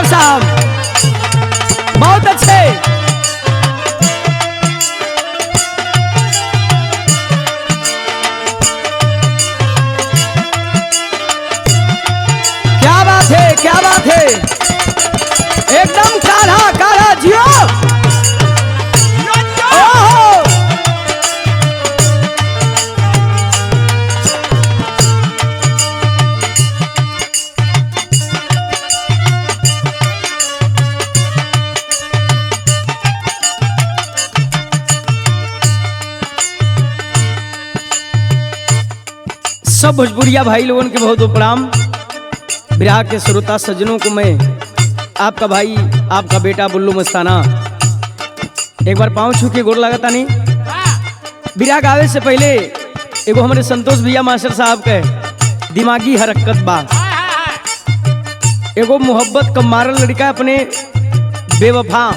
साहब, बहुत अच्छे। क्या बात है, क्या बात है, एकदम काढ़ा काढ़ा जियो। ओहो सब भोजपुरिया भाई लोगों के बहुत प्रणाम। बिरहा के श्रोता सज्जनों को मैं आपका भाई, आपका बेटा बुल्लू मस्ताना एक बार पाँव छू के गोर लगाता नहीं। बिरहा गावे से पहले एगो हमारे संतोष भैया मास्टर साहब के दिमागी हरकत बा। एगो मोहब्बत का मारल लड़का अपने बेवफा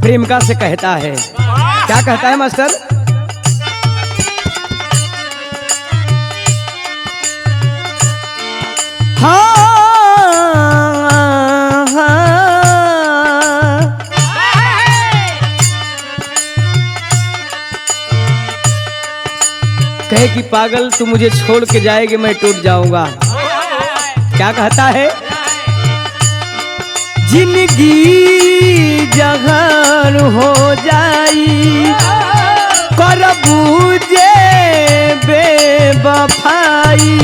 प्रेमिका से कहता है, क्या कहता है मास्टर? कहे कि पागल तू मुझे छोड़ के जाएगी मैं टूट जाऊंगा। क्या कहता है? जिंदगी जहान हो जाई कर बूझे बेवफाई।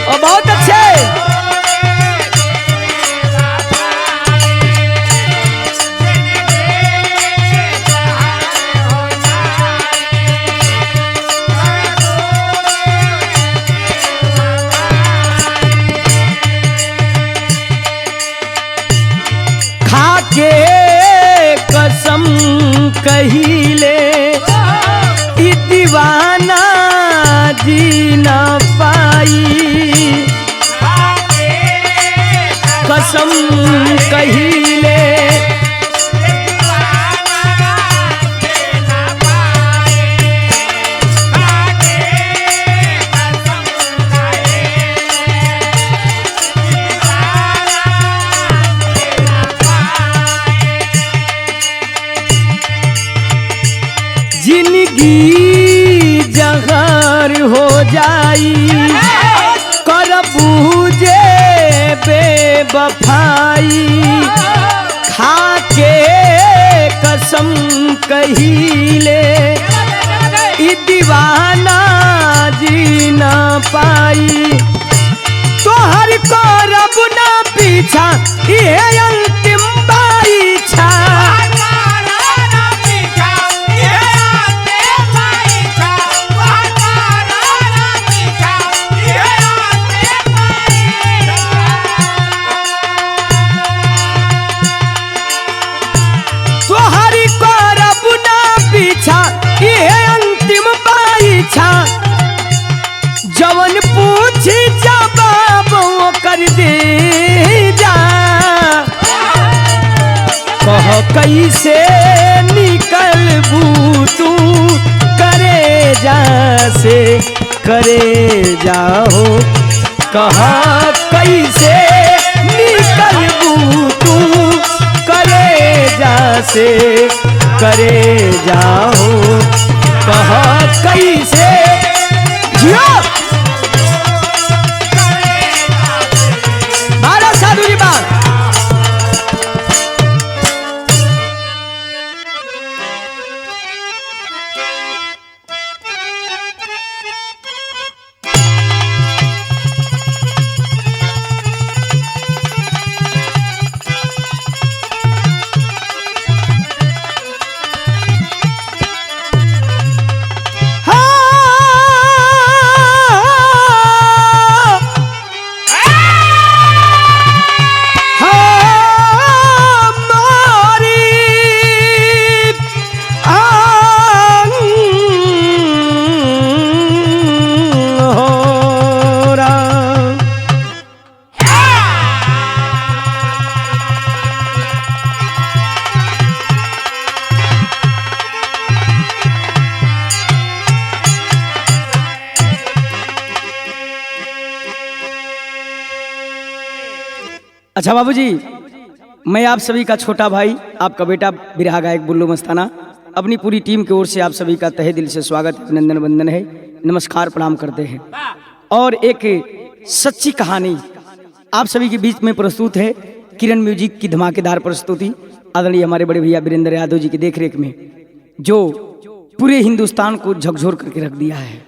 और बहुत अच्छे खाके कसम कहिले ई दीवाना जी न पाई। कसम कहिले जिंदगी जहर हो जाई कर बूझे बेवफाई। खाके कसम कहिले ई दीवाना जी न पाई। तोहर करब ना पीछा ये अंतिम बाईछा। जवन पूछी जवाब वो कर दे जा। कह कैसे निकलबू तू करे जा से करे जाओ। कह कैसे निकलबू तू करे जा से करे जाओ। कह कैसे जियो बारह साधु जी बात। हाँ अच्छा बाबूजी, मैं आप सभी का छोटा भाई, आपका बेटा बिरहा गायक बुल्लू मस्ताना, अपनी पूरी टीम की ओर से आप सभी का तहे दिल से स्वागत, अभिनंदन वंदन है, नमस्कार प्रणाम करते हैं। और एक सच्ची कहानी आप सभी के बीच में प्रस्तुत है। किरण म्यूजिक की धमाकेदार प्रस्तुति आदरणीय हमारे बड़े भैया वीरेंद्र यादव जी की देखरेख में, जो पूरे हिंदुस्तान को झकझोर करके रख दिया है।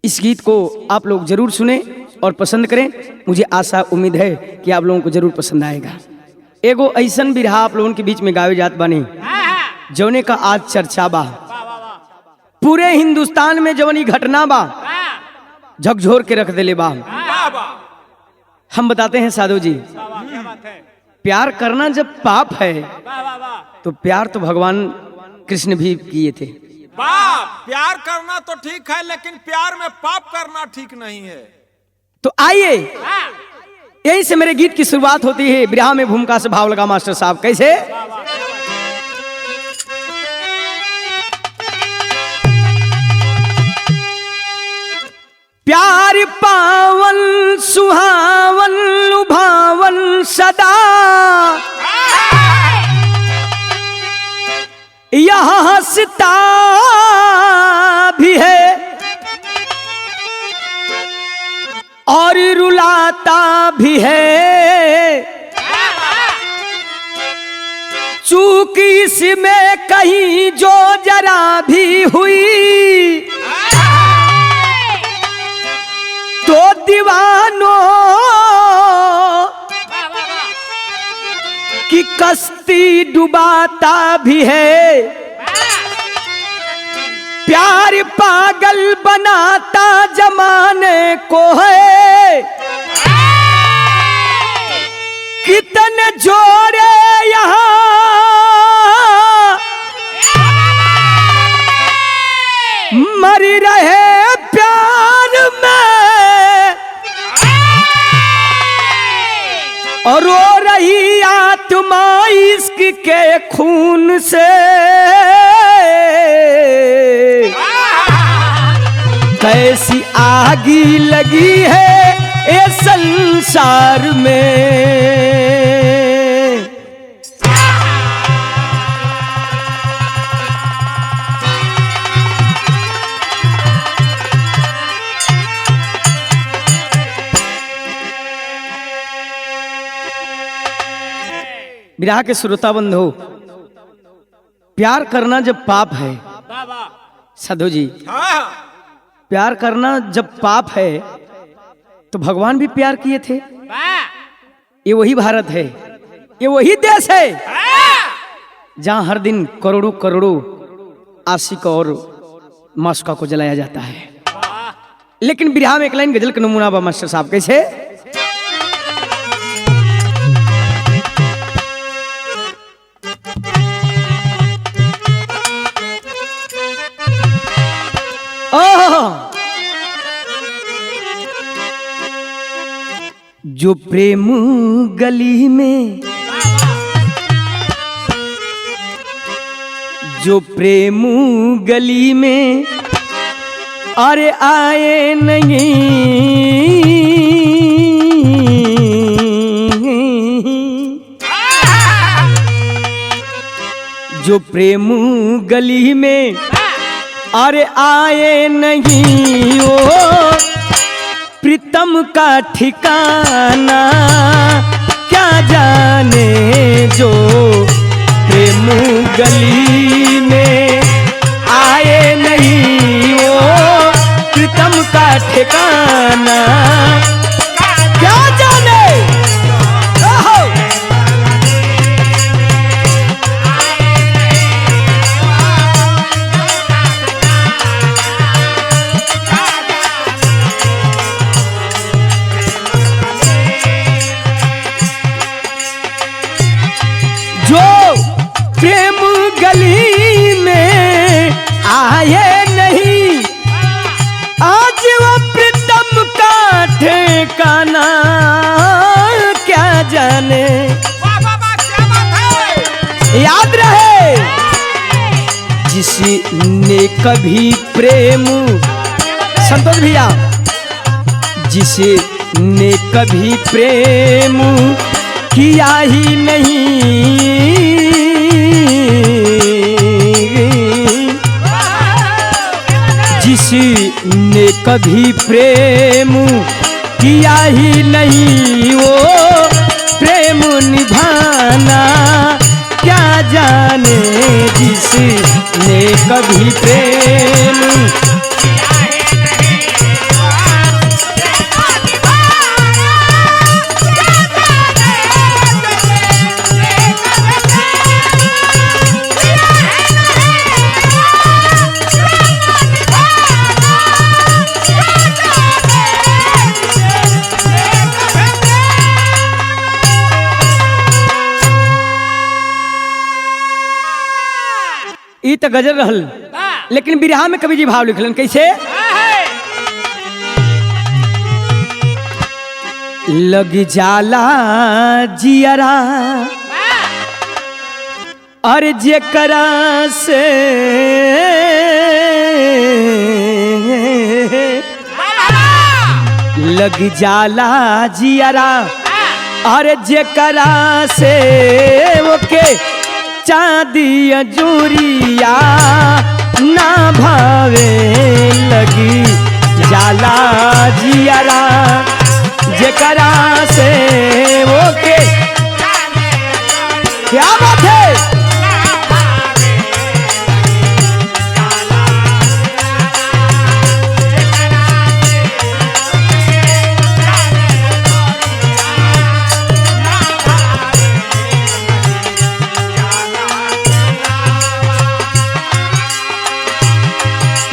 इस गीत को आप लोग जरूर सुने और पसंद करें। मुझे आशा उम्मीद है कि आप लोगों को जरूर पसंद आएगा। एगो ऐसन बिरहा आप लोगों के बीच में गावे जात बने जौने का आज चर्चा बा, पूरे हिंदुस्तान में जवनी घटना बा झकझोर के रख देले बा। हम बताते हैं साधु जी, प्यार करना जब पाप है तो प्यार तो भगवान कृष्ण भी किए थे। प्यार करना तो ठीक है, लेकिन प्यार में पाप करना ठीक नहीं है। तो आइए, यहीं से मेरे गीत की शुरुआत होती है। बिरहा में भूमिका से भाव लगा मास्टर साहब कैसे? प्यार पावन सुहावन लुभावन सदा, यह हंसता भी है और रुलाता भी है। चूक इसमें कहीं जो जरा भी हुई तो दीवानों की कश्ती डुबाता भी है। प्यार पागल बनाता जमाने को है, कितने जोड़े यहाँ मर रहे प्यार में और रो रही आत्मा इश्क के खून से। कैसी आगी लगी है ये संसार में। बिरहा के श्रोता बंधु, प्यार करना जब पाप है साधु जी, प्यार करना जब पाप है तो भगवान भी प्यार किए थे। ये वही भारत है, ये वही देश है जहां हर दिन करोड़ों करोड़ों आशिक और मासूका को जलाया जाता है। लेकिन बिरहा में एक लाइन गजल का नमूना बा मास्टर साहब कैसे? जो प्रेम गली में, जो प्रेम गली में अरे आए नहीं, जो प्रेम गली में अरे आए नहीं, ओ प्रीतम का ठिकाना क्या जाने। जो प्रेम गली में आए नहीं, वो प्रीतम का ठिकाना क्या जाने। प्रेम गली में आए नहीं, आज वो प्रीतम का ठिकाना क्या जाने। याद रहे जिसने कभी प्रेम, संतोष भैया, जिसे ने कभी प्रेम किया ही नहीं, जिसने कभी प्रेम किया ही नहीं, वो प्रेम निभाना क्या जाने, जिसने कभी प्रेम ई तो गजल रहल, लेकिन बिरहा में कवि जी भाव लिखलन कैसे? लग जाला जियरा और जेकरा से लग जाला जियरा और जेकरा से ओके चांदी अजूरिया ना भावे, लगी जाला जियरा जेकरा से ओके, क्या बात है?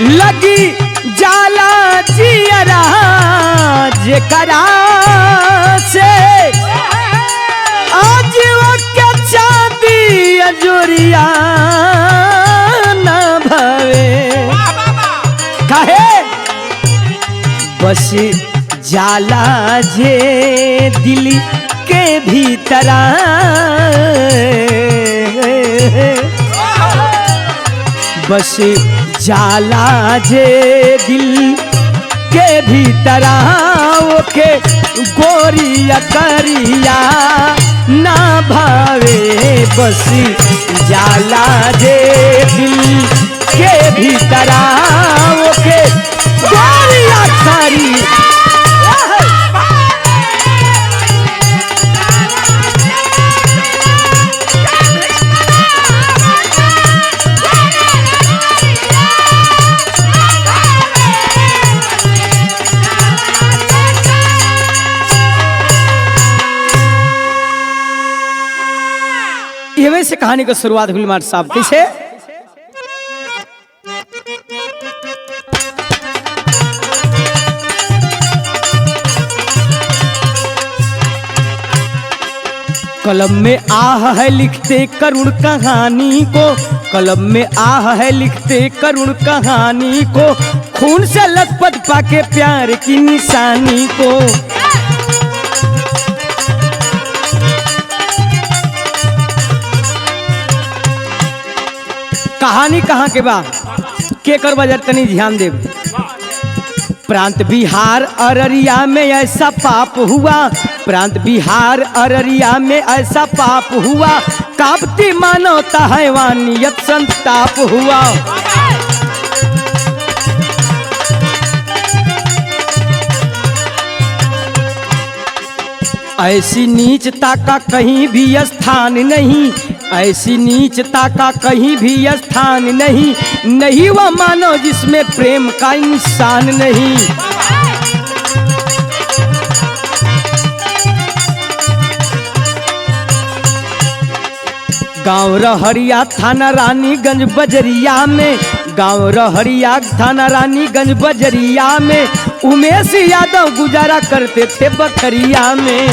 लगी जाला जियरा जेकरा से आज वो क्या चांदी अजूरिया ना भावे, काहे? बस जाला जे दिल के भीतरा, बस जाला जे दिल के भीतरा, ओके गोरिया करिया ना भावे, बस जाला जे दिल के भीतरा, ओके गोरिया करिया। ये से कहानी की शुरुआत हुई मार साहब कैसे? कलम में आह है लिखते करुण कहानी को, कलम में आह है लिखते करुण कहानी को, खून से लथपथ पाके प्यार की निशानी को। कहानी कहाँ के बा के कर बजर तनी ध्यान दे। प्रांत बिहार अररिया में ऐसा पाप हुआ, प्रांत बिहार अररिया में ऐसा पाप हुआ, कांपती मानवता हैवानियत संताप हुआ। ऐसी नीचता का कहीं भी स्थान नहीं, ऐसी नीचता का कहीं भी स्थान नहीं, नहीं वह मानव जिसमें प्रेम का इंसान नहीं। गाँव रहरिया थाना रानीगंज बजरिया में, गाँव रहरिया थाना रानीगंज बजरिया में, उमेश यादव गुजारा करते थे बकरिया में।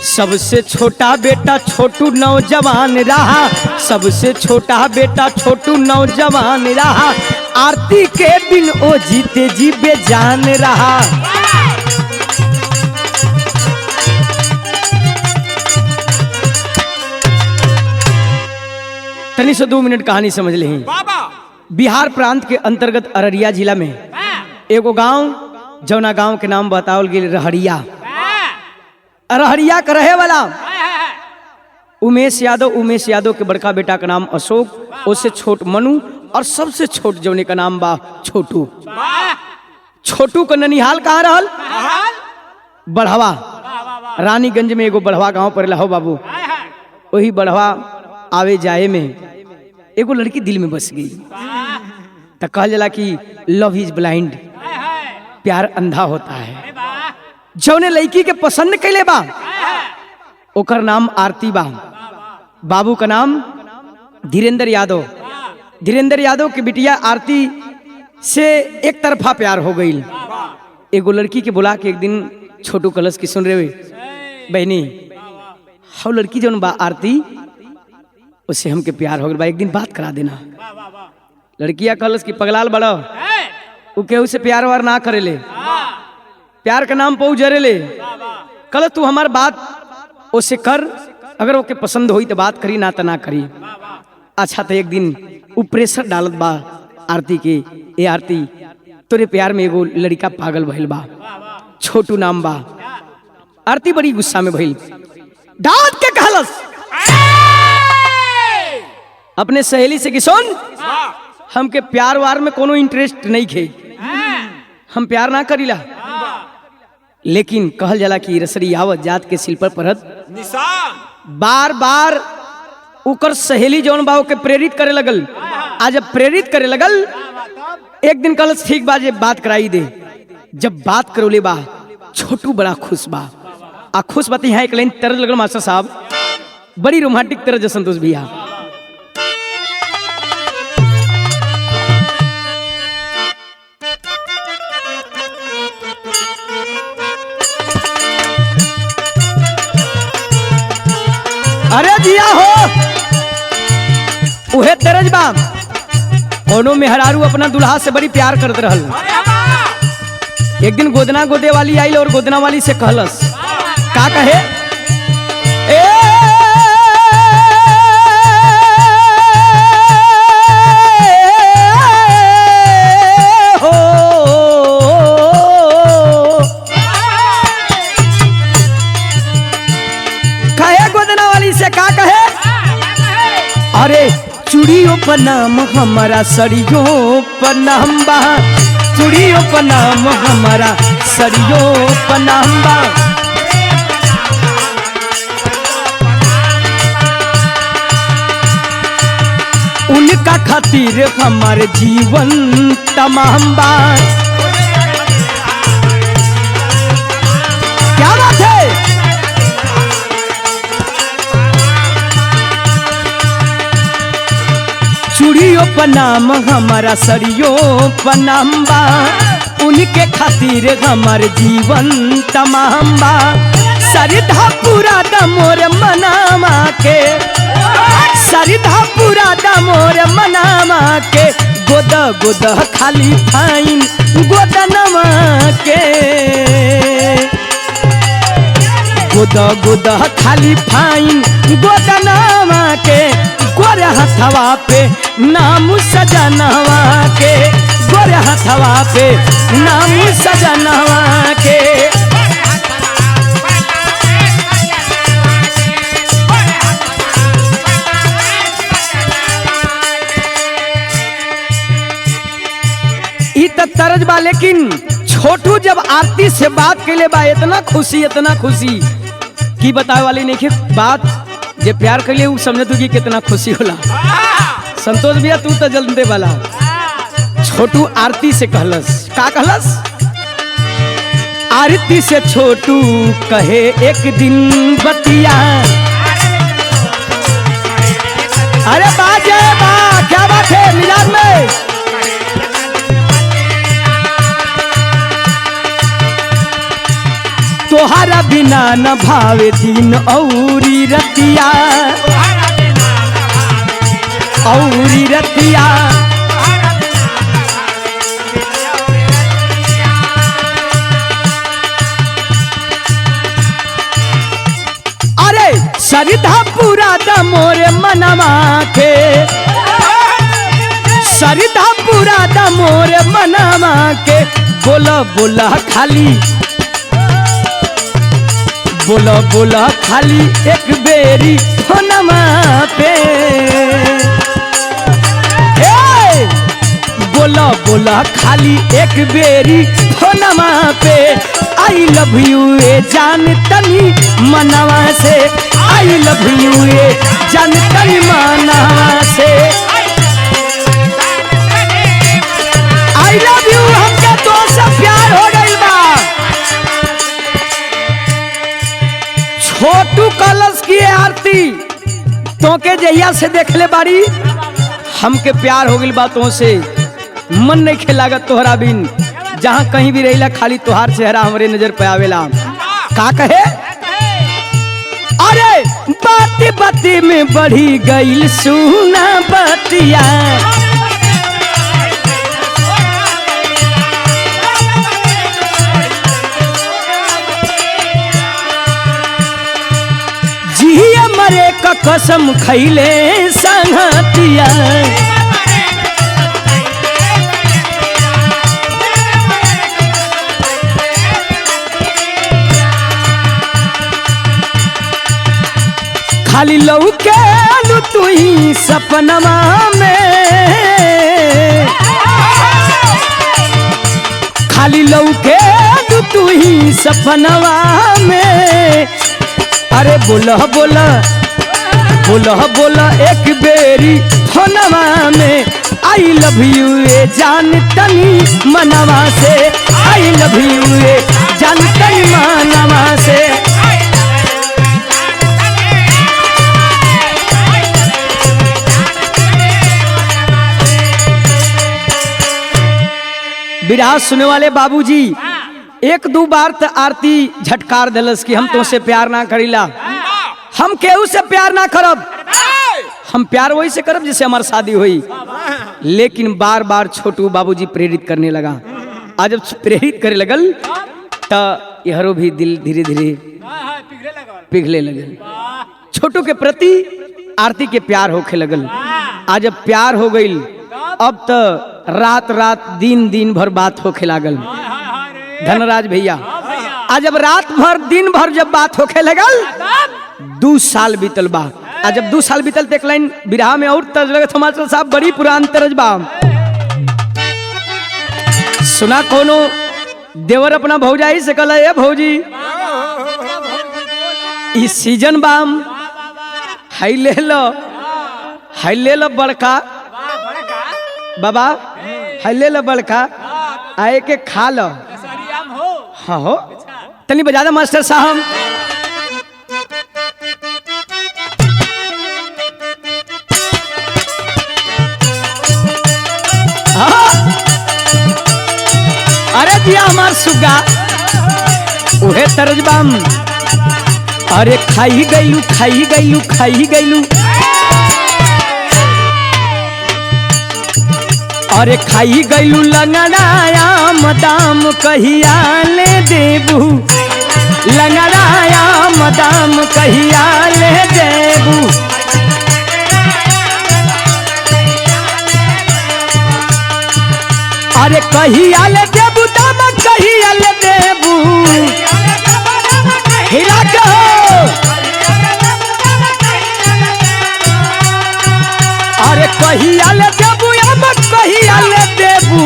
सबसे छोटा बेटा छोटू नौजवान रहा, सबसे छोटा बेटा छोटू नौजवान रहा, आरती के बिन ओ जीते जी बेजान रहा। तनी से 2 मिनट कहानी समझ ले। बाबा बिहार प्रांत के अंतर्गत अररिया जिला में एगो गांव, जौना गांव के नाम बतावल गेल रहरिया। रहरिया का रहे वाला उमेश यादव के बड़का बेटा का नाम अशोक, उससे छोट मनु, और सबसे छोट जौने का नाम बा छोटू। छोटू का ननिहाल कहाँ रहल? बढ़वा। रानीगंज में एगो बढ़वा गांव पर हो बाबू। वही बढ़वा आवे जाए में एगो लड़की दिल में बस गई। तो कहल जाला कि लव इज ब्लाइंड, प्यार अंधा होता है। जौने लड़की के पसंद कैले बा ओकर नाम आरती बा। बाबू का नाम धीरेन्द्र यादव। धीरेन्द्र यादव की बिटिया आरती से एक तरफा प्यार हो गई। एगो लड़की के बुला के एक दिन छोटू कलश की सुन रहे बहनी, हाउ लड़की जौन बा आरती, उससे हमके प्यार हो गया बा, एक दिन बात करा देना। लड़किया कलश की पगलाल बड़ा, वो केहू से प्यार वार ना करेले, प्यार का नाम पऊ जरेले। कल तू हमार बात उसे कर, अगर ओके पसंद होई तो बात करी, ना तो ना करी। अच्छा तो एक दिन वो प्रेशर डालत बा आरती के, ए आरती तोरे प्यार में एगो लड़का पागल भइल बा, छोटू नाम बा। आरती बड़ी गुस्सा में भइल, डांट के कहलस अपने सहेली से कि सुन, हमके प्यार वार में कोनो इंटरेस्ट नहीं खे, हम प्यार ना करीला। लेकिन कहल जाला कि रसरी आवत जात के सिल पर परत निशान। बार बार उकर सहेली जौन बा के प्रेरित करे लगल। आज जब प्रेरित करे लगल, एक दिन कल ठीक बा, बात कराई दे। जब बात करोले बा छोटू बड़ा खुश बा। आ खुश बात यहाँ एक लाइन तरज लगल मास्टर साहब, बड़ी रोमांटिक तरज संतोष भैया। अरे जिया हो उहे तरज बा। कोनो मेहरारू अपना दुल्हा से बड़ी प्यार करत रहल। एक दिन गोदना गोदे वाली आई और गोदना वाली से कहलस, का कहे? ए हो कहे गोदना वाली से, का कहे? अरे चूड़ियों पर नाम हमारा, सड़ियों पर नाम बा, चूड़ियों पर नाम हमारा, सड़ियों पर नाम बा। उनका खातिर हमारे जीवन तमाम बा। क्या बात है? चूड़ियों पर नाम हमारा, सड़ियों पर नाम बा, उनके खातिर हमारे जीवन तमाम बा। सरिधा पूरा दमोर मनामा के, सरिधा पूरा दमोर मनामा के, गोद गोद खाली फाइन गोदनमा के, गोद गोद खाली फाइन गोदनमा के, गोरे हथवा पे नाम सजनवा के, गोरे हथवा पे नाम सजनवा के। ई त तरज बा। लेकिन छोटू जब आरती से बात कैले बा, इतना खुशी की बतावे वाली नहीं के बात। जे प्यार कैले उ समझ तू कि कितना खुशी होला। संतोष भैया तू तो जल्दी वाला। छोटू आरती से कहलस, का कहलस? आरती से छोटू कहे एक दिन बतिया। अरे बाजे बा, क्या बात है मिजाज में? तोहरा बिना न भावे दिन औरी रतिया, औरी रतिया। अरे सरिधा पूरा दमोरे मनवा के, सरिता पूरा दा मोर मनवा के बोला बोला खाली बोला बोला खाली एक बेरी फोनमा पे बोला बोला खाली एक बेरी फोनमा पे आई लव यू ए जान तनी मनवा से आई लव यू ए जान तनी मनवा से आई लव यू हमके तो से प्यार हो गइल बा। छोटू कलश की आरती तो के जहिया से देखले बारी हमके प्यार हो गइल बा तो से मन नहीं खेलागत तोहरा बिन जहाँ कहीं भी रहिला खाली तोहार चेहरा हमरे नजर पे आवेला। का कहे अरे बाती बाती में बढ़ी गईल सुना बतिया जिया मरे का कसम खैले संगतिया खाली लौके लू तू ही सपनमा में खाली लौके लू तू ही सपनवा में अरे बोला बोला बोला बोला एक बेरी फोनवा में आई लव यू ए जान तनी मनवा से आई लव यू ए जान तनी मनवा से विराज सुने वाले बाबूजी एक दो बार तो आरती झटकार दलस कि हम तो से प्यार ना करीला हम केहू से प्यार ना करब हम प्यार वही से करब जिससे हमारी शादी हुई। लेकिन बार बार छोटू बाबूजी प्रेरित करने लगा। आज जब प्रेरित करे लगल तो यहरो भी दिल धीरे धीरे पिघले लगल। छोटू के प्रति आरती के प्यार होके लगल। आज जब प्यार हो गई अब तो रात रात दिन दिन भर बात होके लागल। धनराज भैया आज जब रात भर दिन भर जब बात होके लगल 2 साल बीतल बा। आज जब 2 साल बीतल तो एक लाइन बिरहा में और तर्ज लगत मास्टर साहब बड़ी पुरान तर्ज बा। सुना कोनो देवर अपना भौजाई से कहला ए भौजी इस सीजन बाम हाई ले लो बड़का बाबा हाई ले लो बड़का आए के खा लो। हाँ हो तनी बजा दे मास्टर साहब। अरे दिया हमार सुगा उहे तरजबाम। अरे खाई गईलू खाई गईलू खाई गईलू अरे खाई गईलू लंगड़ाया मदाम कहिया ले देबू लंगड़ाया मदाम कहिया ले देबू। अरे कहिया ले देबू दाम कहिया ले देबू हिला के अरे कहिया ले देबू अब कहिया ले देबू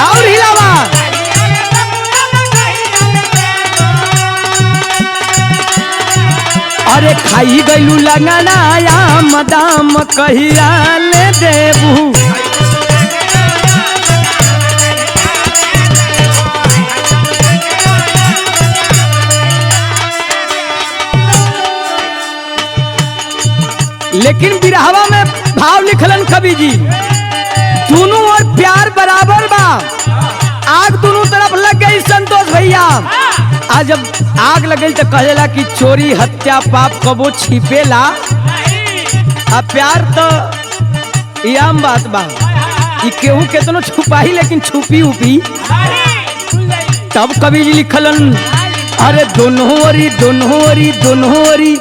और हिलावा। अरे खाई गईलू लंगड़ाया मदाम कहिया ले देबू। लेकिन बिरहवा में भाव लिखलन कवि जी दोनों और प्यार बराबर बा। आग दोनों तरफ लग गई संतोष भैया। आज जब आग लग गई तो कहेला कि चोरी हत्या पाप कबो छिपेला। अब प्यार तो ये आम बात बा केहू केतनो छुपाही लेकिन छुपी उपी। तब कवि जी लिखलन अरे दोनों ओरी दोनों ओरी दोनों ओरी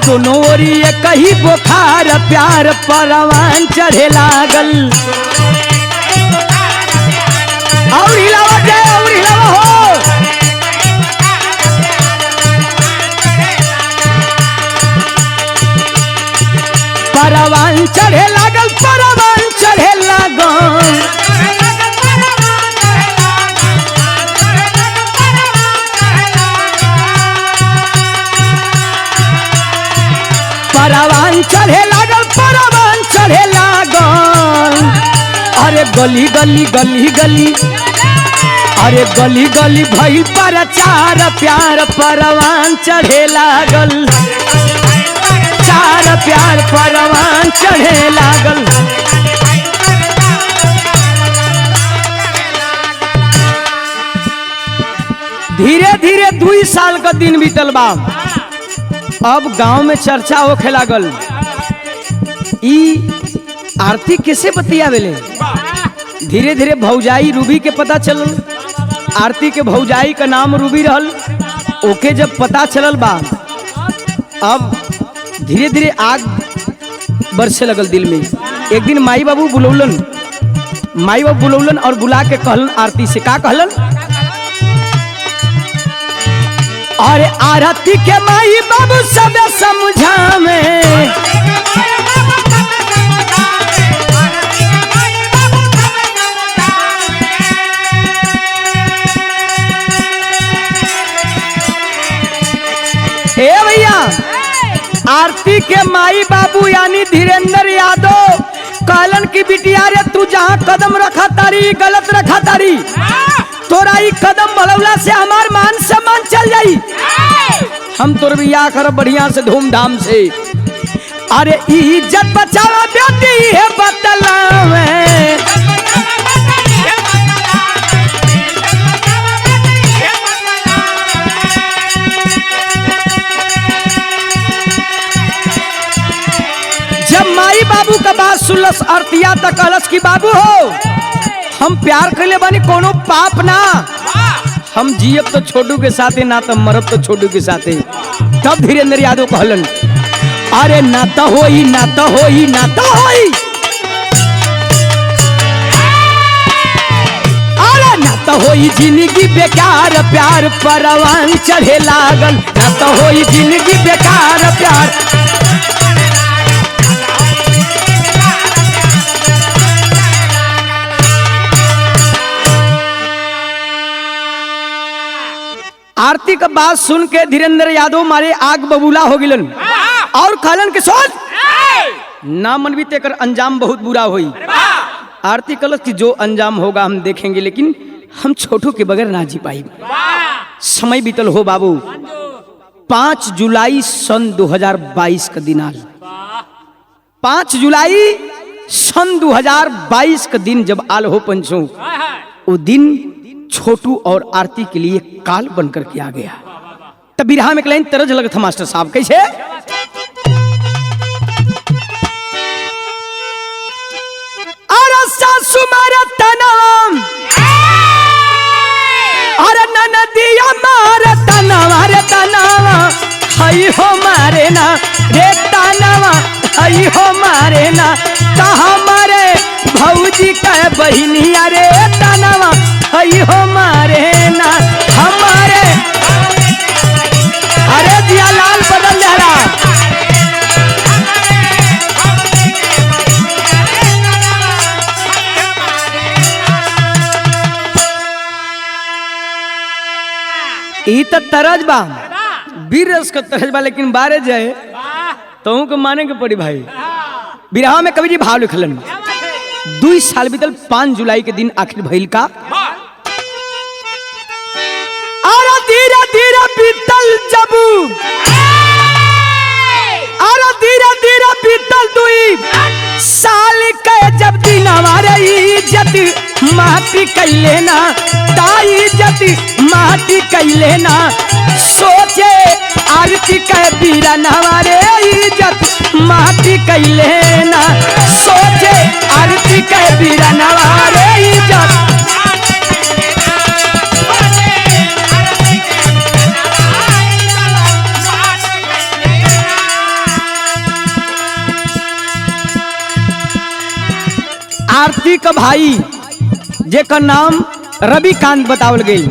दोनों ओरी कही बुखार प्यार परवान चढ़े लागल। और हिलावा दे और हिलावा हो। परवान चढ़े लागल परवान चढ़े लागल। परवान चढ़े लागल परवान चढ़े लागल। अरे गली गली गली गली अरे गली गली भइल प्रचार प्यार परवान चढ़े लागल। चार प्यार परवान चढ़े लागल। धीरे धीरे 2 साल का दिन बीतल बा। अब गांव में चर्चा होखे लागल। ई आरती कैसे बतियावेले। धीरे धीरे भौजाई रूबी के पता चलल। आरती के भौजाई का नाम रूबी रहल। ओके जब पता चलल बा, अब धीरे धीरे आग बरसे लगल दिल में। एक दिन माई बाबू बुलौलन और बुला के कहलन आरती से, का कहलन? अरे आरती के माई बाबू सब समझावे। ए भैया, आरती के माई बाबू यानी धीरेन्द्र यादव कहलन की बिटिया रे तू जहाँ कदम रखा तारी गलत रखा तारी। तोरा ई कदम बढ़ौला से हमार मान सम्मान चल जाई। हम तोर बियाह करब बढ़िया से धूमधाम से। अरे इज्जत बचावा बेटी है बतलावे। जब माई बाबू का बात सुनलस आरतिया तक कहलस की बाबू हो, हम प्यार करले बानी, कोनो पाप ना। हम जियब तो छोटू के साथे ना तो मरब तो छोटू के साथे। तब धीरेन्द्र यादव कहलन अरे ना तो होई ना तो होई ना तो होई। अरे ना तो होई जिंदगी बेकार प्यार परवान चढ़े लागल। ना तो होई जिंदगी बेकार प्यार। आरती का बात सुन के धीरेन्द्र यादव मारे आग बबूला हो गिलन और कहलन के सोच ना मनबी तेकर अंजाम बहुत बुरा हुई। आरती कलश की जो अंजाम होगा हम देखेंगे, लेकिन हम छोटू के बगैर ना जी पाई। समय बीतल हो बाबू। 5 जुलाई सन 2022 का दिन आल। 5 जुलाई सन 2022 का दिन जब आल हो पंचों, वो दिन छोटू और आरती के लिए काल बनकर के आ गया। तब बिरहा में एक लाइन तरज लगा था मास्टर साहब, कैसे? अरे सासु मारा तनाम, अरे ननदिया मारा तनावा रे तनावा, हई हो मारे ना रे तनावा, हई हो मारे ना। कहा मारे भौजी का बहिनिया रे तनावा, हई हो मारे ना हमारे। अरे दिया लाल बदल जा रहा। ई तो तरज बा, वीर रस का तरज बा, लेकिन बारे जाए तो को माने के पड़ी भाई। बिरहा में कवि जी भाव लिखलन 2 साल बीतल 5 जुलाई के दिन आखिर भइल का। और धीरे धीरे बीतल जबू, और धीरे धीरे बीतल 2 साल के जब दिन हमारे इज्जत माटी कैले ना, ताई इज्जत माटी कैले ना। सोचे आरती के बीरन हमारे इज्जत माटी कैले ना। सोचे आरती के बीरन हमारे इज्जत। आरती का भाई जेकर नाम रविकांत बतावल गई,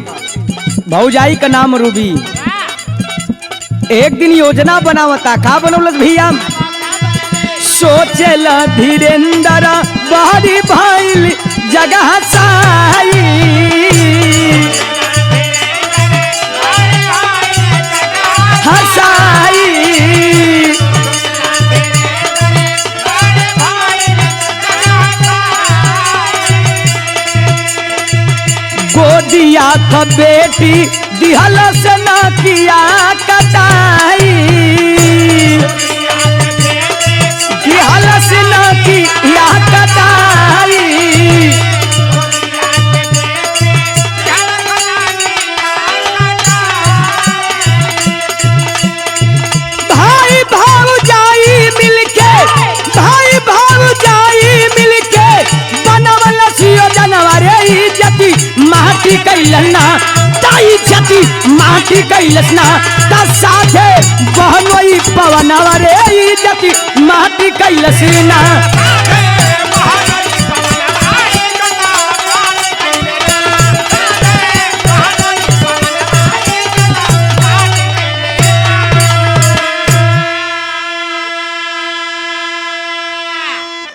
भौजाई का नाम रूबी। एक दिन योजना बनावता, का बनौलस भैया? सोचेला धीरेन्द्र बाहरी भाई जगह साई, हसाई गोदिया का बेटी दिहल से न किया कटाई, दिहल से न किया कटाई। भाई भाऊजाई मिलके, भाई भाऊजाई मिलके बनवल योजना रे इज्जती माटी कैलना, ताई जती माटी कैलसना, ता साथे बहनोई पवनवा रे इज्जती माटी कैलसना।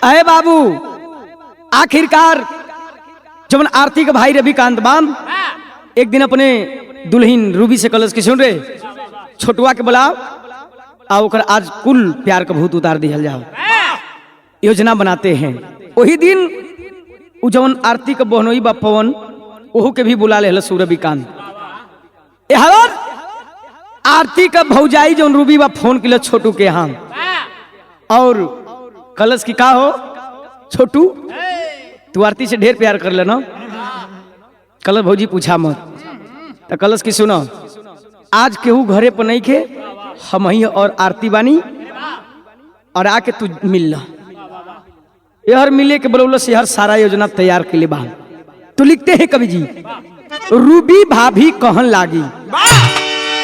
अरे बाबू, आखिरकार जब आरती के भाई रविकांत बाम एक दिन अपने दुल्हन रूबी से कलश की सुन रे छोटुआ के बुलाओ आओ कर आज कुल प्यार का भूत उतार दिया जाओ। योजना बनाते हैं। वही दिन जवन आरती का बहनोई बा पवन ओहू के भी बुला ले रविकांत। आरती का भौजाई जवन रूबी बा फोन के लिए छोटू के यहाँ और कलश की का हो छोटू तू आरती से ढेर प्यार कर लेना। कलश भौजी पूछा मत तो कलश की सुनो आज केहू घरे पर नहीं खे, हम ही और आरती बानी और आके तू मिल ला। यार मिले के बोलौलस यार सारा योजना तैयार के लिए बा। तो लिखते हैं कवि जी रूबी भाभी कहन लागी,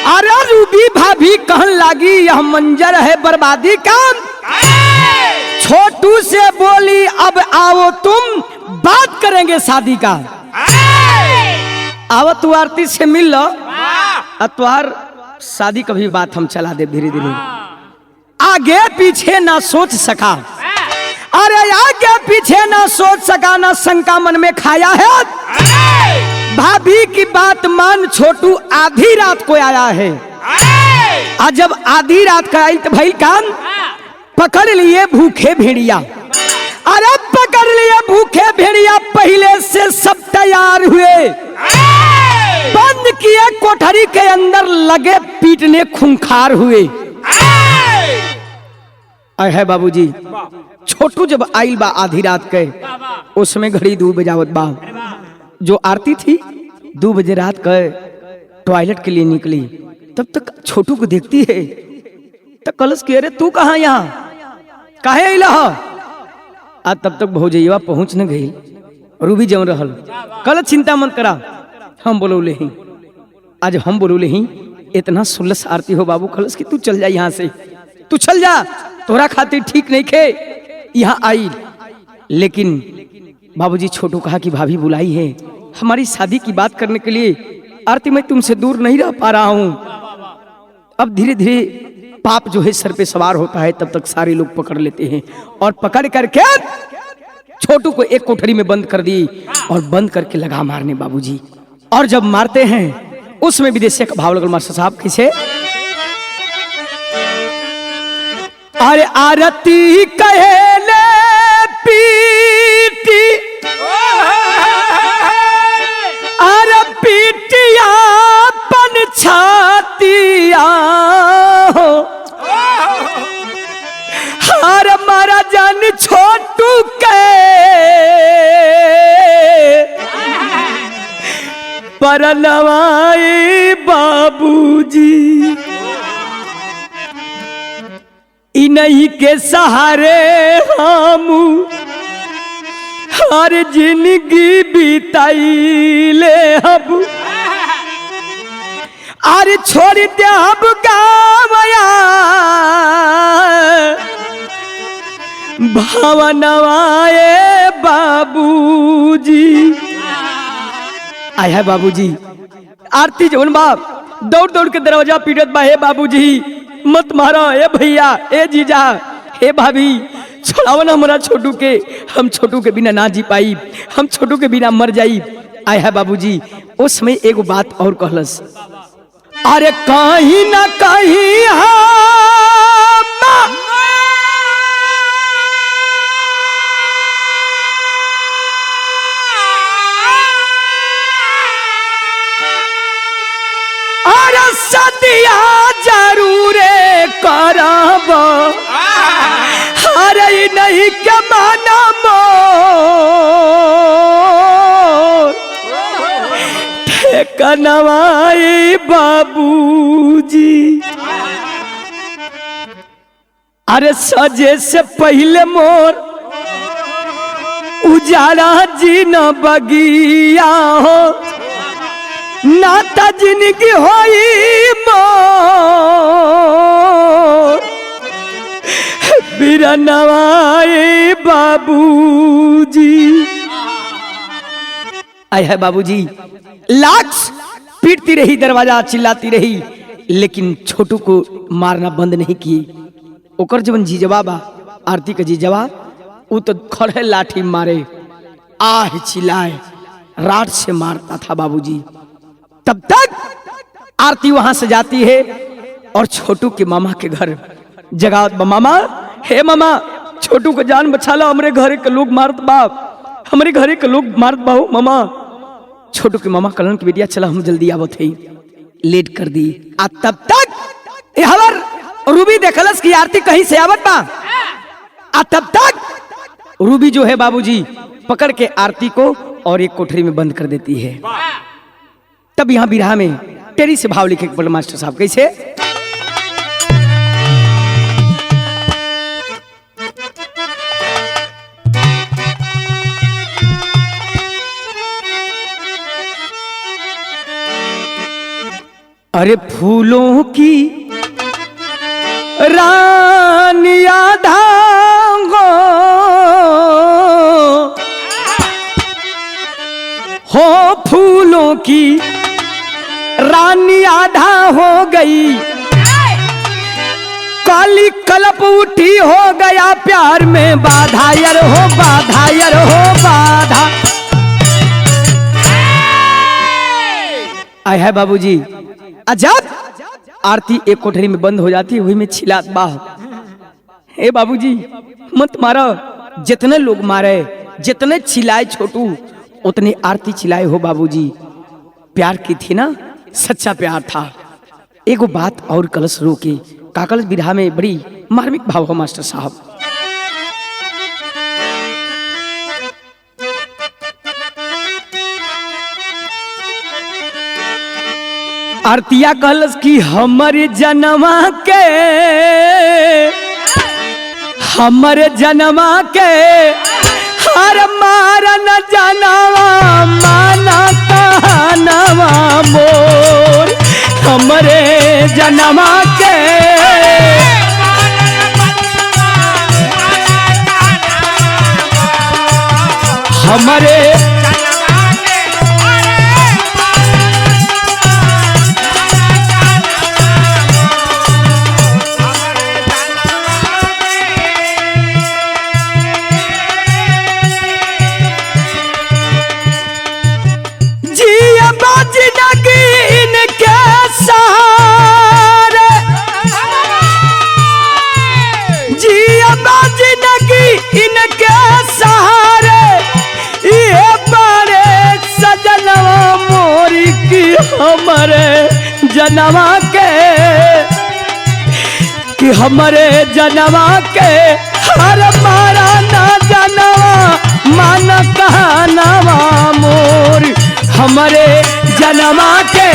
अरे रूबी भाभी कहन लागी यह मंजर है बर्बादी का। छोटू से बोली अब आओ तुम बात करेंगे शादी का। आओ तू आरती से मिल लो अतवार शादी का भी बात हम चला दे धीरे धीरे। आगे पीछे ना सोच सका, अरे आगे पीछे ना सोच सका, ना शंका मन में खाया है। भाभी की बात मान छोटू आधी रात को आया है। आज जब आधी रात का आई तो भाई काम पकड़ लिए भूखे भेड़िया, अरे पकड़ लिए भूखे भेड़िया पहले से सब तैयार हुए। बंद किए कोठरी के अंदर लगे पीटने खूंखार हुए। है बाबूजी छोटू जब आई बा आधी रात के उसमें घड़ी 2 बजावत बा। जो आरती थी 2 बजे रात के टॉयलेट के लिए निकली तब तक छोटू को देखती है तो कलश कह रहे तू कहाँ यहाँ काहे अइला ह? आज तब तक भौजैया पहुंच न गई रूबी जम रहल। कल चिंता मत करा हम बोलौले ही, आज हम बोलौले ही इतना सुलस आरती हो बाबू कलश की तू चल जा यहाँ से, तू चल जा तोरा खातिर ठीक नहीं खे यहाँ आई। लेकिन बाबूजी छोटू कहा कि भाभी बुलाई है हमारी शादी की बात करने के लिए। आरती मैं तुमसे दूर नहीं रह पा रहा हूँ। अब धीरे धीरे पाप जो है सर पे सवार होता है तब तक सारे लोग पकड़ लेते हैं और पकड़ करके छोटू को एक कोठरी में बंद कर दी और बंद करके लगा मारने बाबूजी। और जब मारते हैं उसमें विदेशी का भाव लगल मास्टर साहब किसे अरे आरती कहेले पीटी अरे पीटिया पन छातिया हर मारा जान छोटू के पर नवाए बाबूजी इन्हीं के सहारे हम हर जिंदगी बिताइले अब अरे छोड़ दे अब गावया भावनवाए बाबूजी। आय है बाबूजी। आरती जौन बाप दौड़ दौड़ के दरवाजा पीटत बा, हे बाबूजी मत मारो, ए भैया, ए जीजा, हे भाभी, छोड़ाओ ना हमारा छोटू के, हम छोटू के बिना ना जी पाई, हम छोटू के बिना मर जाई। आय है बाबूजी। उस समय एगो बात और कहलस, अरे कहीं ना कहीं अरे सदिया जरूरे करब, अरे नहीं के माना मोर ठेकनवाई बाबूजी। अरे सजे से पहले मोर उजाला जी न बगिया हो, नाता जिनकी होई मोर बिरनवाई बाबूजी। आय है बाबूजी। लाख पीटती रही, दरवाजा चिल्लाती रही, लेकिन छोटू को मारना बंद नहीं की। ओकर जवन जीजवा बा, आरती का जीजवा, वो तो खड़े लाठी मारे, आह चिल्लाए, रात से मारता था बाबूजी। तब तक आरती वहां से जाती है और छोटू के मामा के घर जगावत बा, मामा, हे मामा, छोटू को जान बचा लो, हमरे घरे के लोग मारत बाप, हमरे घरे के लोग मारत बाहू मामा। छोटू के मामा कलन की बेटिया, चला हम जल्दी आवत है, लेट कर दी। आ तब तक हवर रूबी देखलस की आरती कहीं से आवत बा। आ तब तक रूबी जो है बाबूजी पकड़ के आरती को और एक कोठरी में बंद कर देती है। तब यहाँ बिरहा में टेरी से भाव लिखे पड़े मास्टर साहब, कैसे? अरे फूलों की रानिया धांगो हो, फूलों की रानी आधा हो गई, काली कलप उठी हो गया प्यार में बाधा, यार हो बाधा, यार हो बाधा। आय है बाबूजी। अजब आरती एक कोठरी में बंद हो जाती है, वही में छिलात बाह, हे बाबूजी मत मारो, जितने लोग मारे, जितने चिल्लाए छोटू, उतने आरती चिल्लाए हो बाबूजी। प्यार की थी ना, सच्चा प्यार था। एगो बात और कलश रोके, काकलश विधा में बड़ी मार्मिक भाव हो मास्टर साहब। आरतिया कलश की हमारे जनमा के, हमारे जनमा के हर मारन जनवा माना कहनवा मोर, हमारे जनमा के हमारे इनके सहारे ये बड़े सजनवा मोरी की, हमारे जनवा के कि हमारे जनवा के हर मारा ना जनवा मान कहनवा मोरी, हमारे जनवा के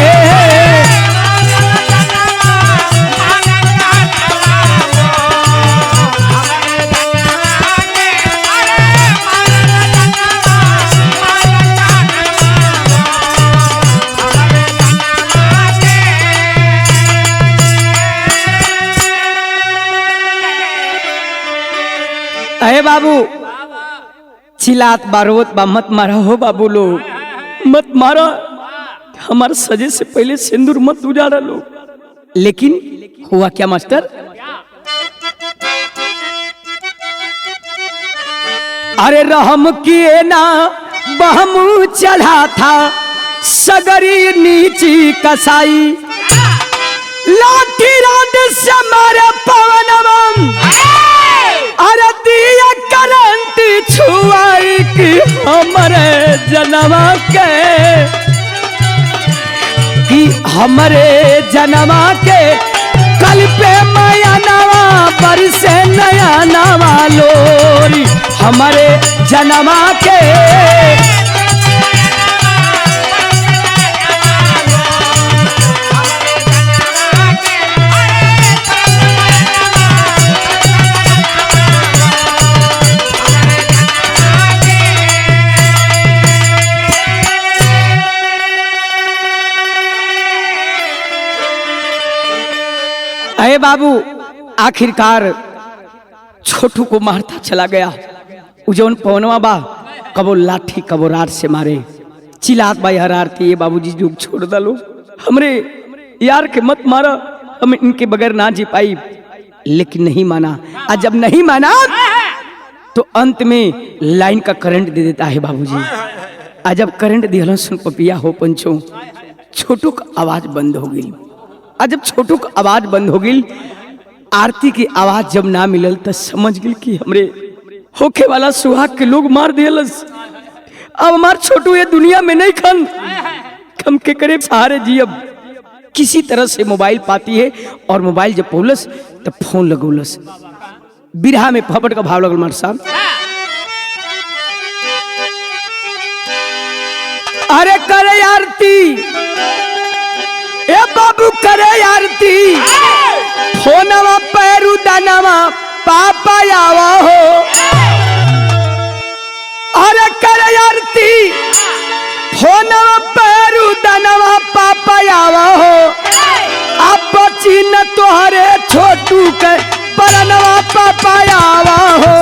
अरे बाबू चिल्लात बारोत बा, मत मारा हो बाबू लोग, मत मारा, हमारे सजे से पहले सिंदूर मत उजाड़ा लो। लेकिन हुआ क्या मास्टर? अरे रहम किए ना बहमू चढ़ा था, सगरी नीची कसाई, लाठी रात से मारे पवनम, अरे दिया करंट छुआई कि हमारे जनमा के, कि हमारे जनमा के कल पे माया नवा बरसे नया नवा लोरी, हमारे जनमा के अरे बाबू आखिरकार छोटू को मारता चला गया। उजौन पवनवा बा कबो लाठी कबो रार से मारे, चिल्लात भाई हर आरती ये बाबूजी जुग छोड़ डालो, हमरे यार के मत मारा, हम इनके बगैर ना जी पाई। लेकिन नहीं माना, और जब नहीं माना तो अंत में लाइन का करंट दे देता है बाबूजी। और जब करंट दिया सुन पपिया हो पंचो, छोटू का आवाज बंद हो गई। और जब छोटू का आवाज बंद हो गई, आरती की आवाज जब ना मिलल तो समझ गई कि हमरे होके वाला सुहाग के लोग मार दियलस। अब हमार छोटू ये दुनिया में नहीं खन, कम के करे सहारे जी। अब किसी तरह से मोबाइल पाती है, और मोबाइल जब पहुलस तब फोन लगौलस। बिरहा में फपट का भाव लगल मार साहब, अरे करे आरती ए बाबू करे आरती, फोनवा पैरू दानवा पापा आवा हो, अरे करे आरती फोनवा पैरू दानवा पापा आवा हो, अब बची न तोहरे छोटू के परनवा पापा आवा हो।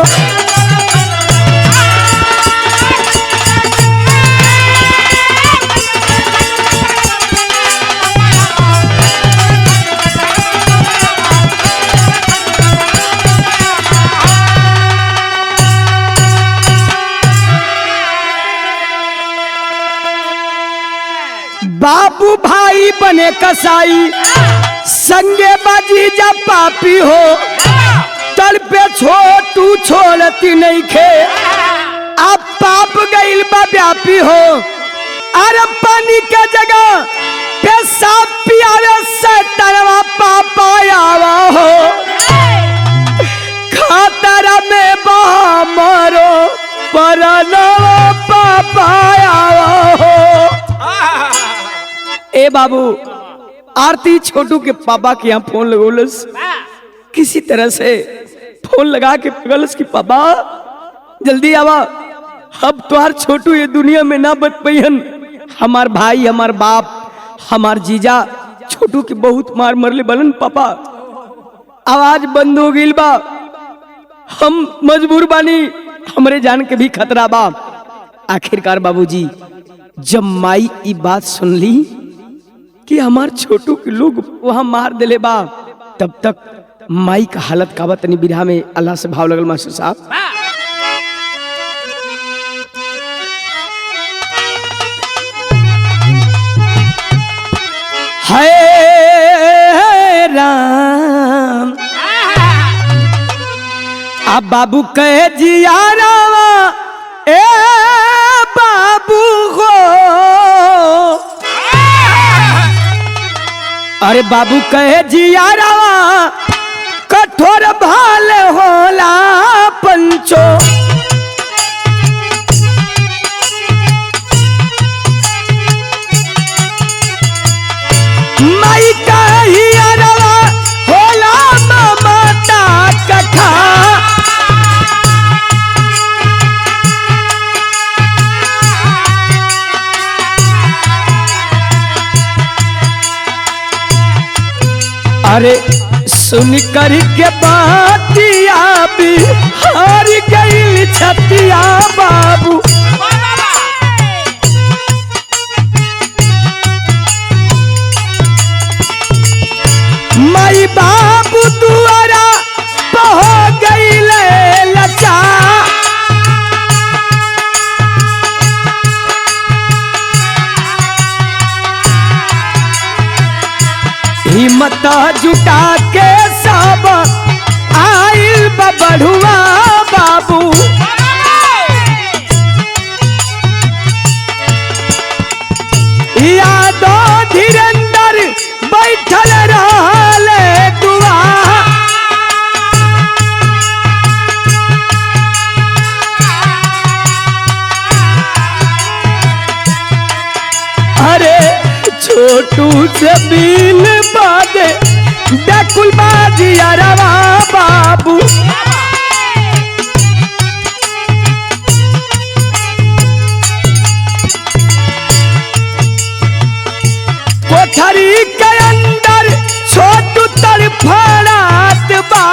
बाबू भाई बने कसाई, संगे बाजी जब पापी हो, तल पे छोटू छोड़ती नहीं खे, अब पाप गईल बा व्यापी हो, अरे पानी के जगह पेशाब पियावे सैतनवा पापा आवा हो, खातर में बहा मारो परनवा पापा आवा हो। ए बाबू आरती छोटू के पापा के यहाँ फोन लगोलस, किसी तरह से फोन लगा के पगलस कि पापा जल्दी आवा, अब तुहार छोटू ये दुनिया में ना बच पैहन। हमार भाई हमार बाप हमार जीजा छोटू के बहुत मार मरले बलन पापा, आवाज बंद हो गई बा, हम मजबूर बानी, हमरे जान के भी खतरा बा। आखिरकार बाबूजी जब माई ई बात सुन ली कि हमार छोटू के लोग वहां मार दिले बा, तब तक माई का हालत का तनी बिरहा में अल्लाह से भाव लगल मास्टर साहब। हाय राम अब बाबू कहे जिया रावा ए बाबू हो, अरे बाबू कहे जिया रावा कठोर भाल होला पंचो, माई कहिया रावा होला ममता कथा, अरे सुन कर के बातिया बिहार गईल छतिया बाबू। माई बाबू दुआरा पहो गईले लचा। हिम्मत जुटा के सब आइल बबढ़ुआ बाबू। यादो धीरेंद्र बैठल रहले दुआ। अरे छोटू से बिन बादे बेकुल बाजी अरवा बाबू। कोठरी के अंदर छोटू तड़फड़ात बा।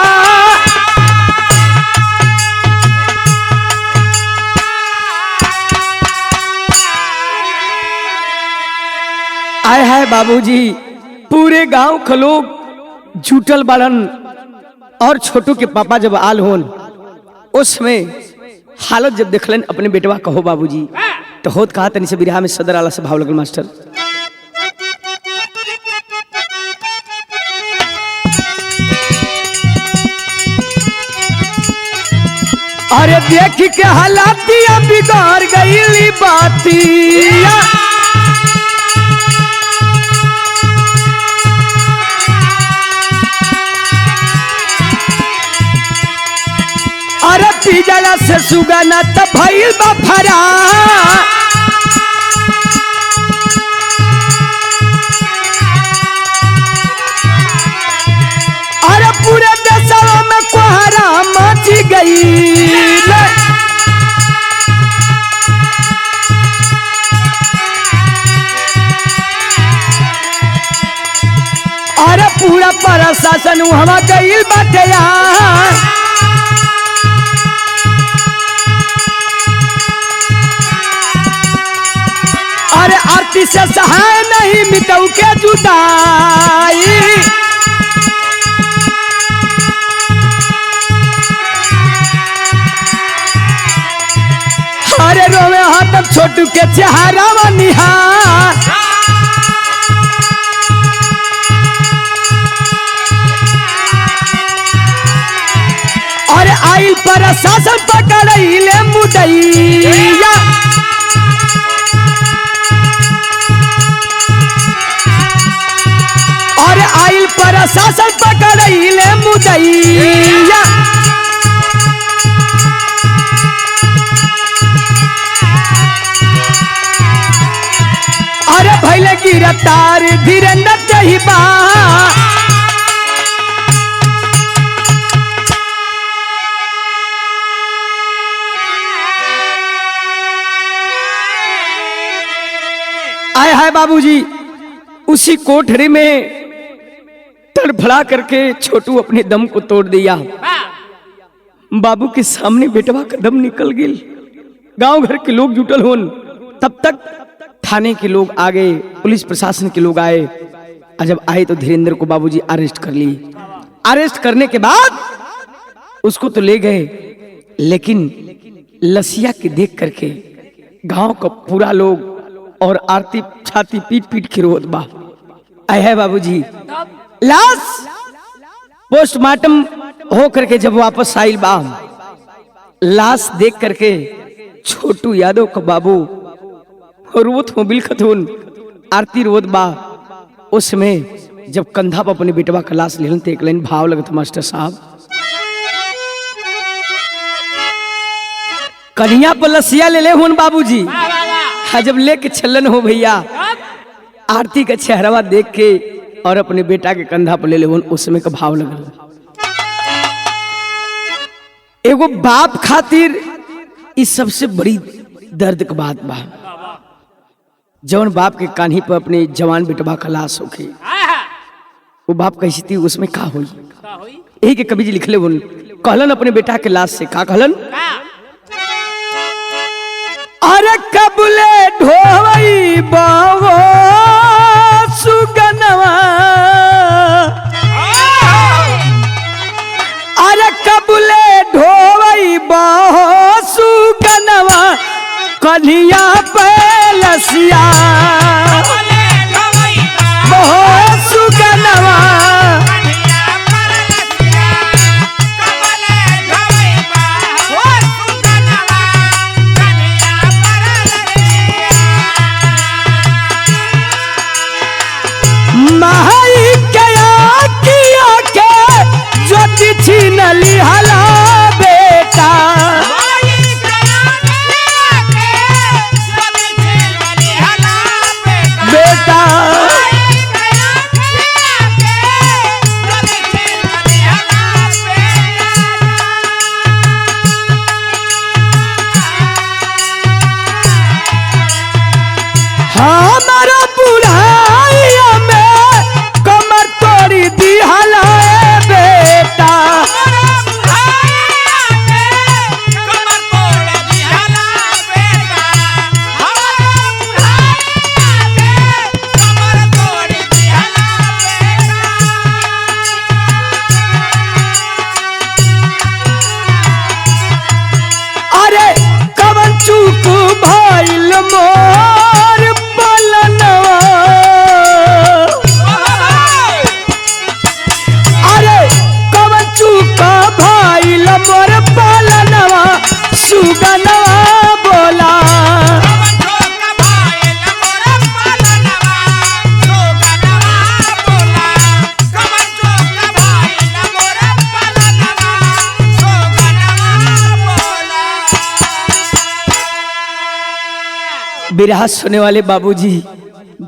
आए है बाबूजी, पूरे गांव के लोग जुटल बाड़न और छोटू के पापा जब आल होन उसमें हालत जब देखलन अपने बेटवा कहो बाबूजी तो होत कहा तनी से बिरहा में सदर आला से भाव लगल मास्टर। अरे देख के हालातिया बिगाड़ गईली बातिया। अरे पिजला से सुगना त भइल बा फरा। अरे पूरे देशवा में कोहरा मच गई। अरे पूरा प्रशासन वहां गईल बाटे यार। अरे आरती से सहाय नहीं मिटऊ के जुदाई। अरे रोवे हाथ छोटू के चेहरा निहार। अरे आइल प्रशासन पकड़ले मुदैया। अरे आइल प्रशासन पकड़ले मुदैया। अरे भैले गिरफ्तार धीरेन्द्र जहिबा। आए हाय बाबूजी, उसी कोठरी में तड़फड़ा करके छोटू अपने दम को तोड़ दिया। बाबू के सामने बेटवा का दम निकल गई। गांव घर के लोग जुटल होन, तब तक थाने के लोग आ गए, पुलिस प्रशासन के लोग आए। और जब आए तो धीरेन्द्र को बाबूजी अरेस्ट कर ली। अरेस्ट करने के बाद उसको तो ले गए, लेकिन लसिया के देख करके गांव का पूरा लोग और आरती छाती पीट पीट के रोत बा। आए है बाबूजी, लाश पोस्टमार्टम हो करके जब वापस आइल बा, लाश देख करके छोटू यादव का बाबू रोत हो बिलखतून, आरती रोत बा। उसमें जब कंधा पर अपने बेटवा का लाश लेलन तो एक लाइन भाव लगत मास्टर साहब। कन्हैया पर लसिया ले ले हुन बाबूजी, जब लेके चलन हो भैया, आरती का चेहरा देख के और अपने बेटा के कंधा पर ले ले हुन, उसमें का भाव लगल। एगो बाप खातिर इस सबसे बड़ी दर्द का बात बा। जौन बाप के कान्ही पर अपने जवान बेटवा का लाश होके, वो बाप कैसी थी, उसमें का हुई। यही के कवि जी लिखले हुन, कहलन अपने बेटा के लाश से, का कहलन? अरे कबले ढोवई बावो सुगनवा, अरे कबले ढोवई बाहो सुगनवा कन्हिया पैलसिया बाहो सुगनवा। माई कया किया के ज्योति छीन लिहला बेटा, बेटा हमारा बुढ़ाइया में कमर तोड़ी दिहला बेटा, अरे कवन चूक भइल मोर पलनवा, अरे कवन चूक भइल मोर पलनवा सुगनवा बोला, बिरहा सुनने वाले बाबूजी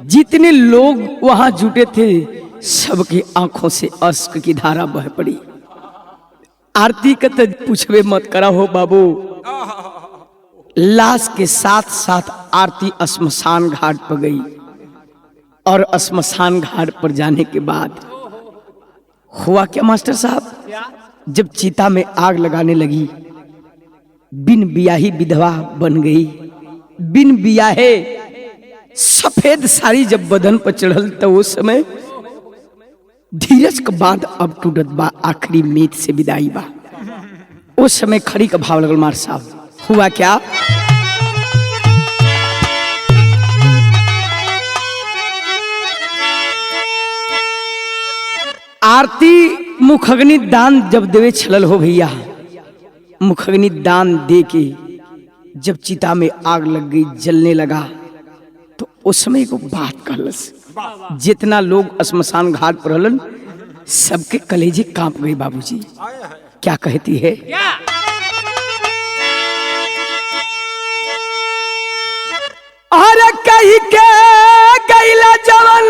जितने लोग वहां जुटे थे सबकी आंखों से अश्क की धारा बह पड़ी। आरती का तो पूछवे मत करा हो बाबू, लाश के साथ साथ आरती श्मशान घाट पर गई और श्मशान घाट पर जाने के बाद हुआ क्या मास्टर साहब, जब चिता में आग लगाने लगी बिन बियाही विधवा बन गई, बिन बियाहे सफेद साड़ी जब बदन पर चढ़ल तो उस समय धीरज के बाद अब टूटत बा आखिरी मीत से विदाई बा। उस समय खड़ी का भाव लगल मार साहब, हुआ क्या? आरती मुखग्नि दान जब देवे छलल हो भैया, मुखग्नि दान दे के जब चिता में आग लग गई जलने लगा तो उस समय को बात कहलस, जितना लोग श्मशान घाट पर रहलन सबके कलेजे कांप गए बाबूजी। क्या कहती है? अरे कही के गैला जवन,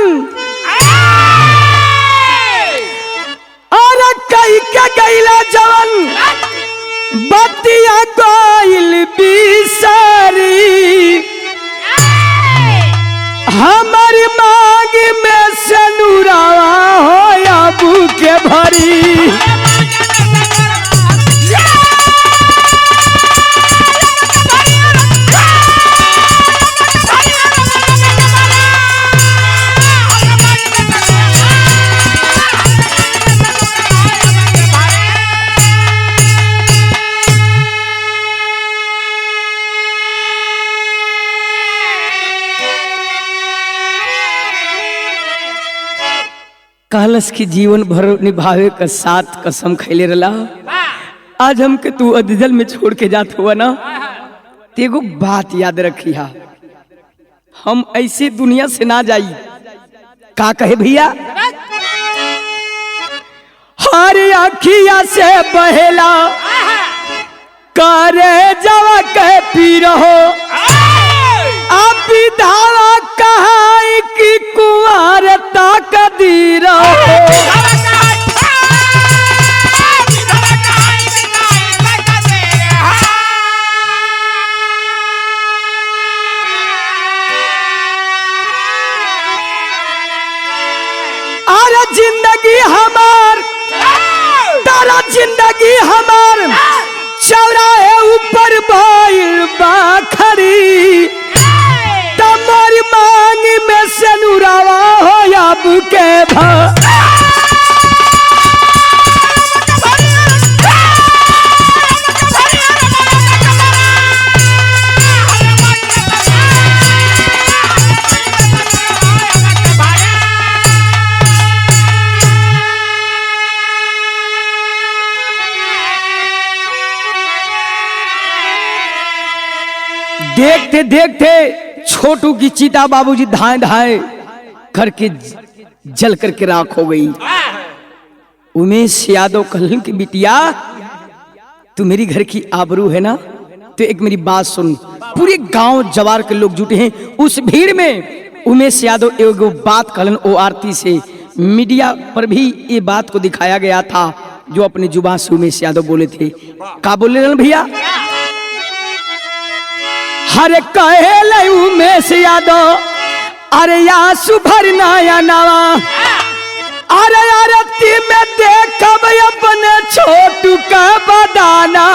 अरे कही के गैला जवन बतिया कोइल बिसारी, हमारी मांग में से नूरावा हो अबू के भरी, कहलस की जीवन भर निभावे का साथ कसम खैले रला, आज हमके तू अदजल में छोड़ के जात हुआ ना, तेगो बात याद रखिया, हम ऐसे दुनिया से ना जाई। का कहे भैया? हर अखिया से बहेला करे जवा कह पी रहो, आप धावा कहाई की कुंवारता कदीर हो, अरे जिंदगी हमार तारा जिंदगी माई हमार चौराहे ऊपर भइल बाखरी तमर मांग में से नुरावा हो अब के भा देखते देखते छोटू की चीता बाबूजी धाए धाए करके जल करके राख हो गई। उमेश यादव कहलन की बिटिया तू मेरी घर की आबरू है ना, तो एक मेरी बात सुन। पूरे गांव जवार के लोग जुटे हैं, उस भीड़ में उमेश यादव एगो बात कहलन ओ आरती से। मीडिया पर भी ये बात को दिखाया गया था जो अपने जुबान से उमेश यादव बोले थे। का बोले भैया? हरे कहे उमेश यादव अरे आंसू भरना या नवा अरे आरती में देखब अपने छोटू का बदाना।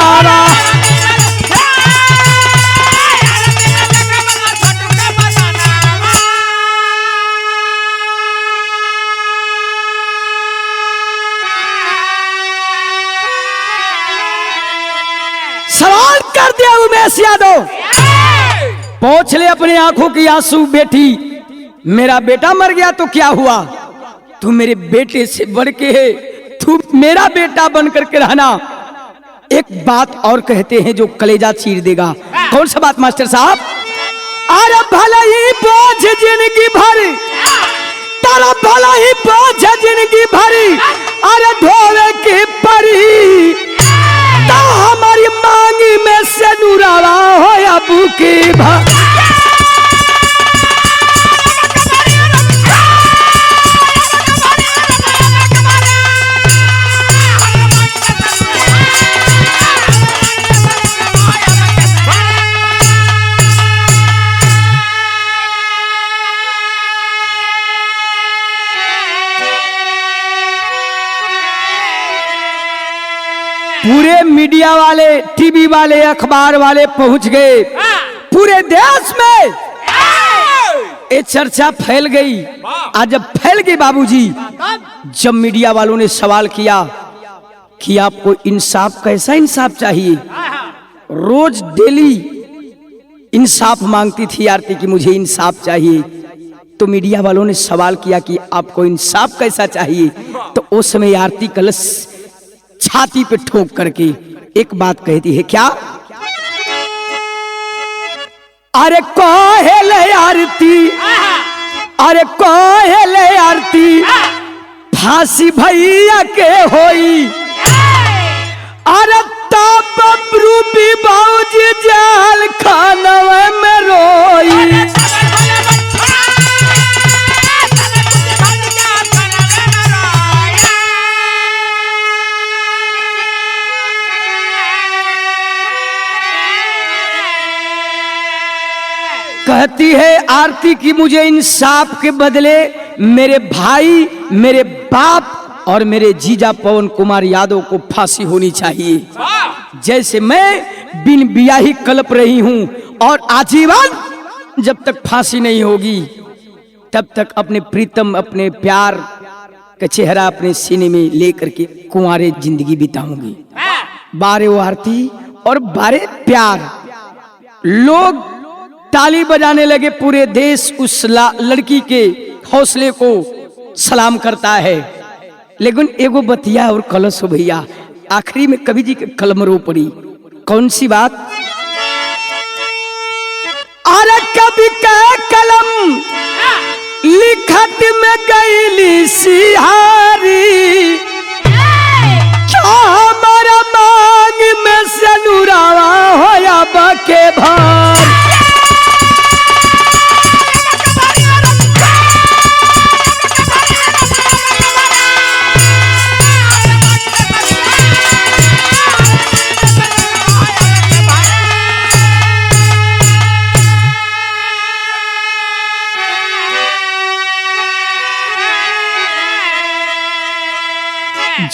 सवाल कर दिया उमेश यादव, पहुंच ले अपने आंखों की आंसू। बेटी मेरा बेटा मर गया तो क्या हुआ, तू मेरे बेटे से बढ़ के है, तू मेरा बेटा बन करके रहना। एक बात और कहते हैं जो कलेजा चीर देगा। कौन सा बात मास्टर साहब? अरे भला ही बोझ जिंदगी भर तारा भला ही बोझ जिंदगी भरी अरे ढोवे की परी तो हमारी मांगी में से नुरावा हो अबू की भा। पूरे मीडिया वाले, टीवी वाले, अखबार वाले पहुंच गए। पूरे देश में ये चर्चा फैल गई। आज जब फैल गई बाबूजी, जब मीडिया वालों ने सवाल किया कि आपको इंसाफ, कैसा इंसाफ चाहिए, रोज डेली इंसाफ मांगती थी आरती कि मुझे इंसाफ चाहिए, तो मीडिया वालों ने सवाल किया कि आपको इंसाफ कैसा चाहिए, तो उस समय आरती कलश छाती पे ठोक करके एक बात कहती है, क्या? अरे कहेले आरती, अरे कहेले आरती फांसी भैया के होई अरे तब रूपी बाबूजी जाल खानवे में रोई। कहती है आरती की मुझे इंसाफ के बदले मेरे भाई, मेरे बाप और मेरे जीजा पवन कुमार यादव को फांसी होनी चाहिए। जैसे मैं बिन बियाही कलप रही हूं और आजीवन जब तक फांसी नहीं होगी तब तक अपने प्रीतम, अपने प्यार का चेहरा अपने सीने में लेकर के कुंवारे जिंदगी बिताऊंगी। बारे वो आरती और बारे प्यार। लोग ताली बजाने लगे, पूरे देश उस लड़की के हौसले को सलाम करता है। लेकिन एगो बतिया और कलश हो भैया, आखिरी में कवि जी के कलम रो पड़ी। कौन सी बात? अरे कवि का कलम लिखत में गईली सिहारी क्या हमारा मांग में से नुरावा होया बके भार।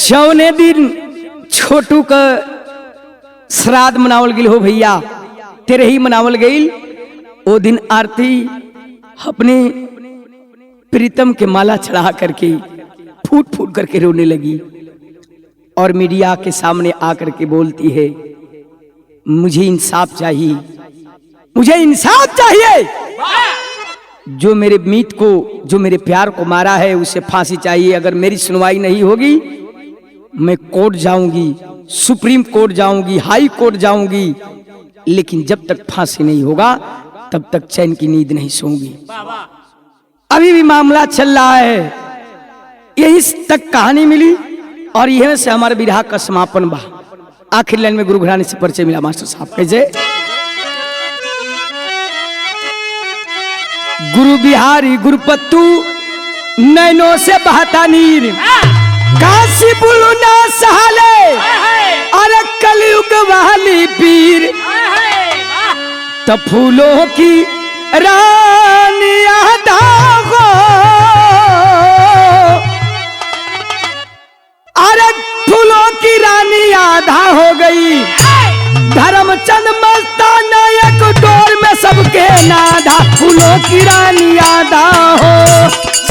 जौने दिन छोटू का श्राद्ध मनावल गेल हो भैया, तेरे ही मनावल गई। वो दिन आरती अपने प्रीतम के माला चढ़ा करके फूट फूट करके रोने लगी और मीडिया के सामने आकर के बोलती है, मुझे इंसाफ चाहिए, मुझे इंसाफ चाहिए। जो मेरे मीत को, जो मेरे प्यार को मारा है उसे फांसी चाहिए। अगर मेरी सुनवाई नहीं होगी मैं कोर्ट जाऊंगी, सुप्रीम कोर्ट जाऊंगी, हाई कोर्ट जाऊंगी, लेकिन जब तक फांसी नहीं होगा तब तक चैन की नींद नहीं सोऊंगी। अभी भी मामला चल रहा है, यही तक कहानी मिली और यह से हमारे विरह का समापन बा। आखिर लाइन में गुरु घराने से परिचय मिला मास्टर साहब। कैसे? गुरु बिहारी गुरुपत्तू नैनों से बहता नीर, काशी बुलू ना सहाले, अरे कलयुग वाली पीर, तब फूलों की रानी आधा हो, अरे फूलों की रानी आधा हो गई, धर्मचंद मस्ताना एक डोर में सबके नाधा, फूलों की रानी आधा हो।